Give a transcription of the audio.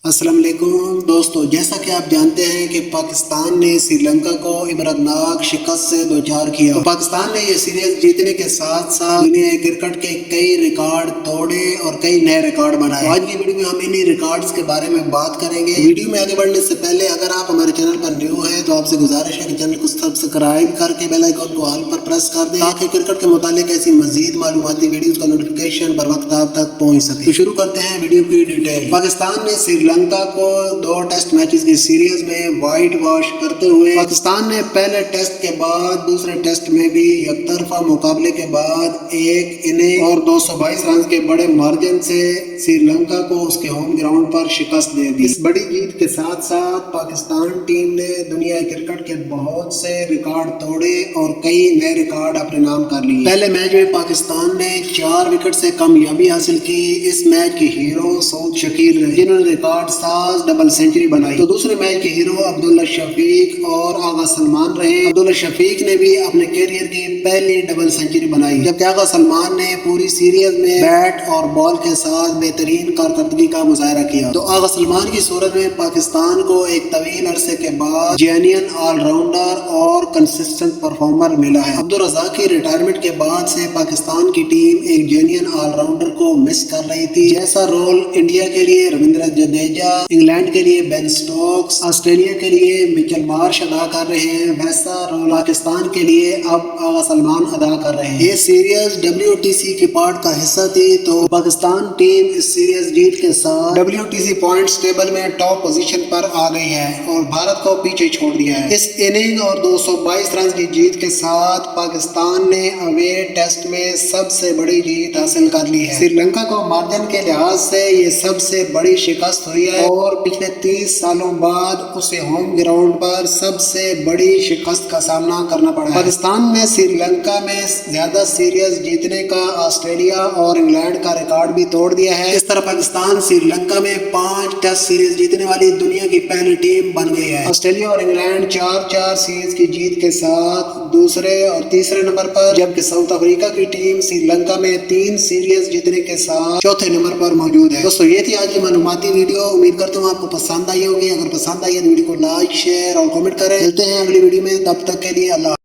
السلام علیکم دوستو، جیسا کہ آپ جانتے ہیں کہ پاکستان نے سری لنکا کو عبرتناک شکست سے دوچار کیا۔ تو پاکستان نے یہ سیریز جیتنے کے ساتھ ساتھ دنیا کرکٹ کے کئی ریکارڈ توڑے اور کئی نئے ریکارڈ بنائے۔ آج کی ویڈیو میں ہم انہی ریکارڈز کے بارے میں بات کریں گے۔ ویڈیو میں آگے بڑھنے سے پہلے اگر آپ ہمارے چینل پر نیو ہیں تو آپ سے گزارش ہے کہ چینل کو سبسکرائب کر کے بیل آئیکن کو آل پر پریس کر دیں تاکہ کرکٹ کے متعلق ایسی مزید معلوماتی ویڈیوز کا نوٹیفیکیشن بر وقت آپ تک پہنچ سکے۔ تو شروع کرتے ہیں ویڈیو کی ڈیٹیل۔ پاکستان نے سری لنکا کو 2 ٹیسٹ میچز کی سیریز میں وائٹ واش کرتے ہوئے پاکستان نے پہلے ٹیسٹ کے بعد دوسرے ٹیسٹ میں بھی یک طرفہ مقابلے کے بعد ایک اننگ اور 222 رنز کے بڑے مارجن سے سری لنکا کو اس کے ہوم گراؤنڈ پر شکست دے دی۔ اس بڑی جیت کے ساتھ ساتھ پاکستان ٹیم نے دنیا کرکٹ کے بہت سے ریکارڈ توڑے اور کئی نئے ریکارڈ اپنے نام کر لیے۔ پہلے میچ میں پاکستان نے 4 وکٹ سے کامیابی حاصل کی۔ اس میچ کے ہیرو سعود شکیل رہے جنہوں نے ریکارڈ ساز ڈبل سینچری بنائی۔ تو دوسرے میچ کے ہیرو عبداللہ شفیق اور آغا سلمان رہے۔ عبداللہ شفیق نے بھی اپنے کیریئر کی پہلی ڈبل سینچری بنائی، جبکہ آغا سلمان نے پوری سیریز میں بیٹ اور بال کے ساتھ بہترین کارکردگی کا مظاہرہ کیا۔ تو آغا سلمان کی صورت میں پاکستان کو ایک طویل عرصے کے بعد جینین آل راؤنڈر اور کنسسٹنٹ پرفارمر ملا ہے۔ عبدالرزاق کی ریٹائرمنٹ کے بعد سے پاکستان کی ٹیم ایک جینین آل راؤنڈر کو مس کر رہی تھی، جیسا رول انڈیا کے لیے رویندر جڈیجا، انگلینڈ کے لیے بین سٹوکس، آسٹریلیا کے لیے مچل مارش ادا کر رہے ہیں، ویسا رول پاکستان کے لیے اب آغا سلمان ادا کر رہے ہیں۔ یہ سیریز WTC کے پارٹ کا حصہ تھی، تو پاکستان ٹیم اس سیریز جیت کے ساتھ WTC پوائنٹس ٹیبل میں ٹاپ پوزیشن پر آ گئی ہے اور بھارت کو پیچھے چھوڑ دیا ہے۔ اس اننگ اور 222 رنز کی جیت کے ساتھ پاکستان نے اوے ٹیسٹ میں سب سے بڑی جیت حاصل کر لی ہے۔ سری لنکا کو مارجن کے لحاظ سے یہ سب سے بڑی شکست ہوئی ہے اور پچھلے 30 سالوں بعد اسے ہوم گراؤنڈ پر سب سے بڑی شکست کا سامنا کرنا پڑا ہے۔ پاکستان نے سری لنکا میں زیادہ سیریز جیتنے کا آسٹریلیا اور انگلینڈ کا ریکارڈ بھی توڑ دیا ہے۔ اس طرح پاکستان سری لنکا میں 5 ٹیسٹ سیریز جیتنے والی دنیا کی پہلی ٹیم بن گئی ہے۔ آسٹریلیا اور انگلینڈ 4 سیریز کی جیت کے ساتھ دوسرے اور تیسرے نمبر پر، جبکہ ساؤتھ افریقہ کی ٹیم سری لنکا میں 3 سیریز جیتنے کے ساتھ چوتھے نمبر پر موجود ہے۔ دوستو، یہ تھی آج کی معلوماتی ویڈیو۔ امید کرتا ہوں آپ کو پسند آئی ہوگی۔ اگر پسند آئی ہے تو ویڈیو کو لائک، شیئر اور کمنٹ کریں۔ ملتے ہیں اگلی ویڈیو میں، تب تک کے لیے اللہ۔